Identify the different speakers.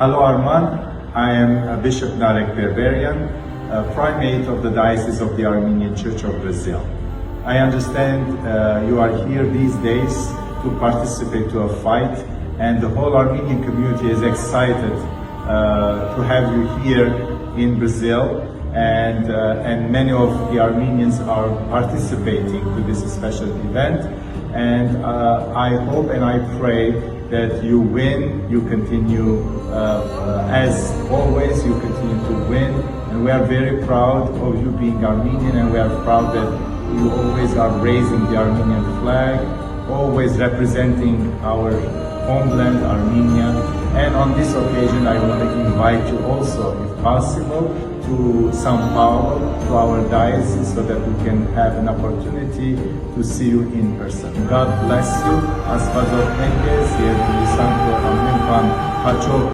Speaker 1: Hello Arman, I am Bishop Narek Berberian, Primate of the Diocese of the Armenian Church of Brazil. I understand you are here these days to participate to a fight, and the whole Armenian community is excited to have you here in Brazil, and many of the Armenians are participating to this special event. And I hope and I pray that you win, you continue, as always, you continue to win. And we are very proud of you being Armenian, and we are proud that you always are raising the Armenian flag, always representing our homeland, Armenia. And on this occasion, I want to invite you also, if possible, to São Paulo, to our diocese, so that we can have an opportunity to see you in person. God bless you. Աստվածով եք ես եւ Լիսանքո ամեն բան հաջող